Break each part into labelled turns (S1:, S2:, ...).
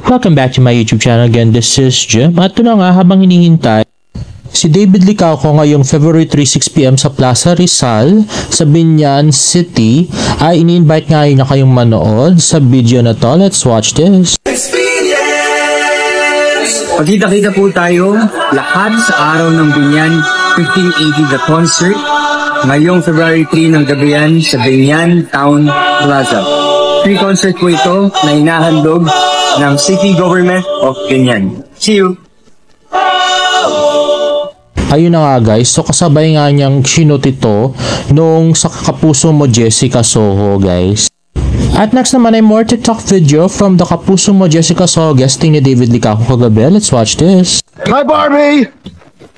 S1: Welcome back to my YouTube channel again. This is Jim. At ito na nga, habang hinihintay, si David Licauco ngayong February 3, 6 PM sa Plaza Rizal sa Binyan City ay ini-invite nga niya kayong manood sa video na to. Let's watch this.
S2: Pagkita-kita po tayo lahat sa araw ng Binyan 1580 The Concert ngayong February 3 ng gabihan sa Binyan Town Plaza. Free concert po ito na inahandog ng City Government of Binyan. See you!
S1: Ayun na nga guys, so kasabay nga niyang sinot ito nung sa Kapuso Mo Jessica Soho guys. At next naman ay more TikTok video from the Kapuso Mo Jessica Soho guesting ni David Licauco kagabi. Let's watch this.
S3: Hi Barbie!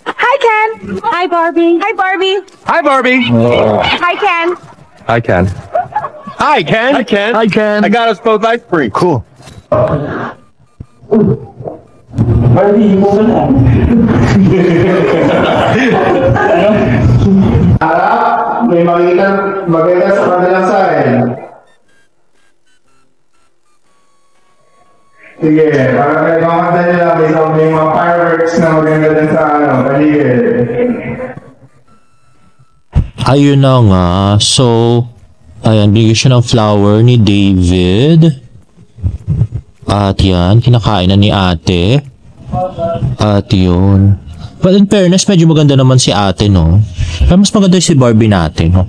S4: Hi Ken! Hi Barbie! Hi Barbie!
S3: Hi Barbie!
S4: Hi Ken!
S3: Hi Ken. Hi Ken! Hi Ken! Hi Ken! I got us both ice cream. Cool.
S1: Barbie, mo ka na.
S5: Harap, may makikita maganda sa kanilang side. Sige, para kayo kamakta nila, may mga fireworks na maganda din sa paligid.
S1: Ayun na nga, so ayan, bigyan siya ng flower ni David. At yan, kinakain na ni ate. At yun. But in fairness, medyo maganda naman si ate, no? Pero mas maganda si Barbie natin, no?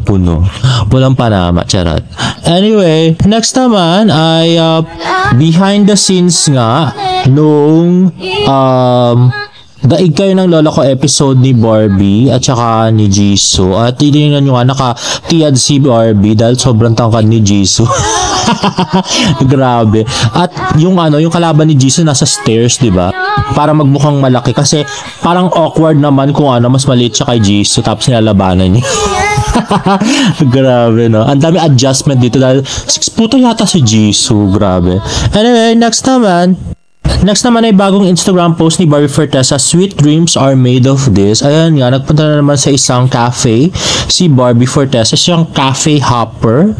S1: Puno. Walang panama, charot. Anyway, next naman ay behind the scenes nga nung daig kayo ng lola ko episode ni Barbie at saka ni Jisoo. At titingnan nyo nga, nakatiyad si Barbie dahil sobrang tangkad ni Jisoo. Grabe. At yung yung kalaban ni Jisoo nasa stairs, di ba? Para magmukhang malaki kasi parang awkward naman kung mas maliit siya kay Jisoo tapos nilalabanan niya. Grabe, no? Ang dami adjustment dito dahil 6 puto yata si Jisoo. Grabe. Anyway, next naman ay bagong Instagram post ni Barbie Fortesa, Sweet Dreams Are Made of This. Ayan nga, nagpunta na naman sa isang cafe si Barbie Fortesa, siyang cafe hopper.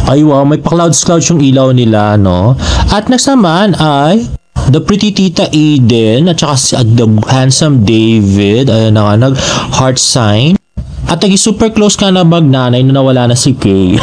S1: Ay wow, may pa-clouds yung ilaw nila, no? At next naman ay the pretty Tita Eden at saka the handsome David. Ayan na nga, nag-heart sign. At naging super close ka na magnanay na nawala na si Kay.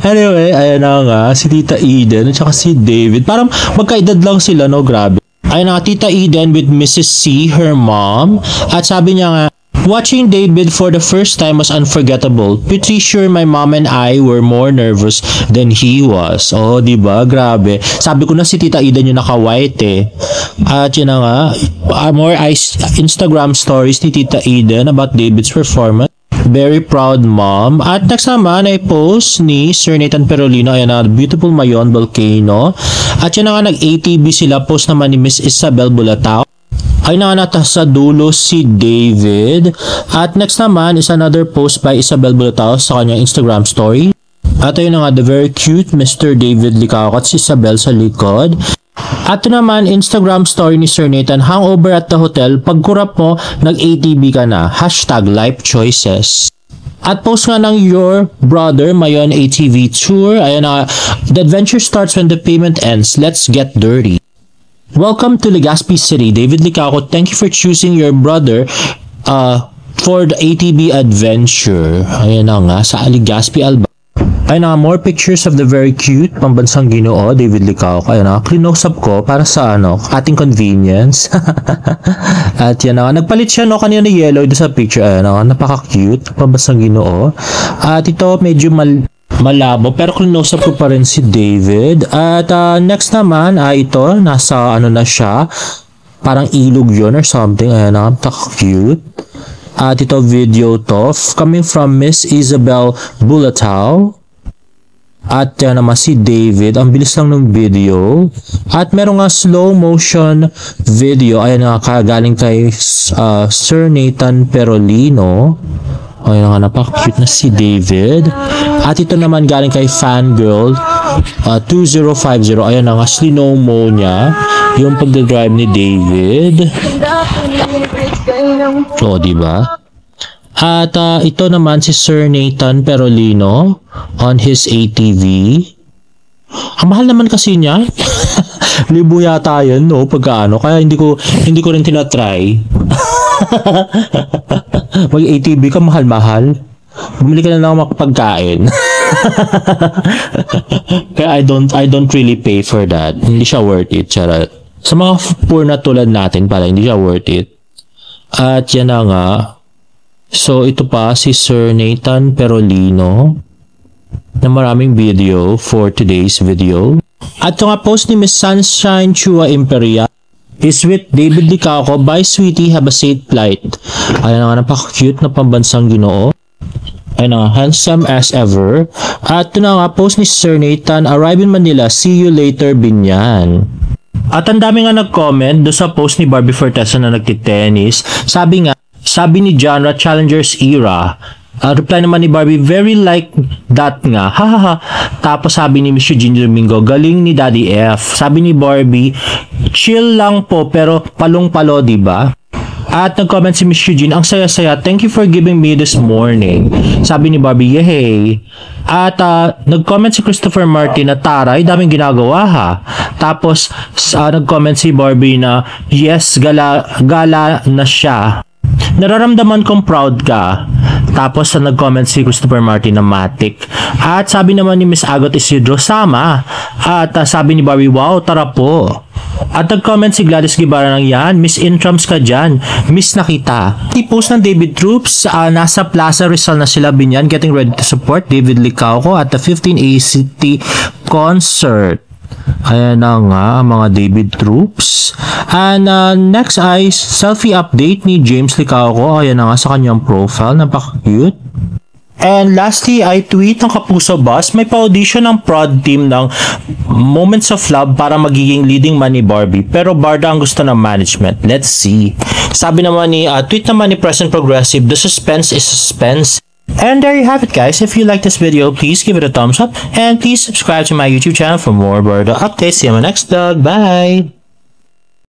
S1: Anyway, ayan na nga, si Tita Eden at saka si David. Parang magkaedad lang sila, no? Grabe. Ayan na nga, Tita Eden with Mrs. C, her mom. At sabi niya nga, watching David for the first time was unforgettable. Pretty sure my mom and I were more nervous than he was. Oh, diba? Grabe. Sabi ko na si Tita Eden yung naka-white eh. At yun na nga, more Instagram stories ni Tita Eden about David's performance. Very proud mom. At next naman ay post ni Sir Nathan Perolino. Ayan na, beautiful Mayon Volcano. At yun na nga, nag-ATV sila. Post naman ni Miss Isabel Bulatao. Ay nata sa dulo si David. At next naman is another post by Isabel Bulatao sa kanyang Instagram story. At ayun na nga, the very cute Mr. David Licauco at si Isabel sa likod. At ito naman, Instagram story ni Sir Nathan, hangover at the hotel, pagkurap mo, nag-ATV ka na, #LifeChoices. At post nga ng your brother, Mayon ATV tour. Ayan na, the adventure starts when the payment ends, let's get dirty. Welcome to Legazpi City. David Licauco, thank you for choosing your brother for the ATV adventure. Ayan na nga, sa Legazpi, Alba. Ayun na, more pictures of the very cute pambansang Ginoo, David Licauco. Ayun na, close up ko para sa ating convenience. At yan na, nagpalit siya kanina ni yellow doon sa picture. Ayun na, napaka-cute, pambansang Ginoo. At ito, medyo malabo pero close up ko pa rin si David. At next naman ay ito, nasa na siya, parang ilog yun or something. Ayan na, cute. At ito video to coming from Miss Isabel Bulatao. At yan naman si David, ang bilis lang ng video. At meron nga slow motion video. Ayan nga, galing kay Sir Nathan Perolino. Ayun nga, napaka-cute na si David. At ito naman galing kay Fangirl 2050. Ayun nga, slow mo niya yung pagdadrive ni David. O, diba? At ito naman si Sir Nathan Perolino on his ATV. Ang mahal naman kasi niya. Libo yata yun, no? Pagkaano. Kaya hindi ko rin tinatry. Mag ATV ka, mahal-mahal. Bumili ka na lang makapagkain. Kaya I don't really pay for that. Hindi siya worth it, charot. Sa mga poor na tulad natin pala, hindi siya worth it. At yan na nga. So, ito pa si Sir Nathan Perolino na maraming video for today's video. At ito nga post ni Miss Sunshine Chua Imperia is with David Licaco. Bye sweetie, have a safe flight. Ayan na nga, napaka-cute na pambansang Ginoo. Ayan na nga, handsome as ever. At ito na nga, post ni Sir Nathan, arrive in Manila, see you later, Binyan. At ang dami nga nag-comment do sa post ni Barbie Fortesa na nagtitennis. Sabi ni Genre, Challengers Era. Reply naman ni Barbie, very like that nga. Hahaha. Tapos sabi ni Miss Eugene Domingo, galing ni Daddy F. Sabi ni Barbie, chill lang po pero palong-palo, diba? At nag-comment si Miss Eugene, ang saya-saya, thank you for giving me this morning. Sabi ni Barbie, yehey. At nag-comment si Christopher Martin na taray, daming ginagawa ha. Tapos nag-comment si Barbie na yes, gala na siya. Nararamdaman kong proud ka. Tapos nag-comment si Christopher Martin na matik. At sabi naman ni Miss Agot Isidro, sama. At sabi ni Barbie, wow, tara po. At nag-comment si Gladys Guevara ng yan, Miss Intrams ka dyan, miss na kita. I-post ng David Troops, nasa Plaza Rizal na sila, Binyan, getting ready to support David Licaco at the 15 ACT concert. Ayan na nga, mga David Troops. And next ay selfie update ni James Licaco. Ayan na nga sa kanyang profile, napaka-cute. And lastly, ay tweet ng Kapuso Boss, may pa-audition ng prod team ng Moments of Love para magiging leading man ni Barbie. Pero Barda ang gusto ng management. Let's see. Sabi naman ni, tweet naman ni Present Progressive, the suspense is suspense. And there you have it guys. If you like this video, please give it a thumbs up. And please subscribe to my YouTube channel for more Barda updates. See you in my next vlog. Bye!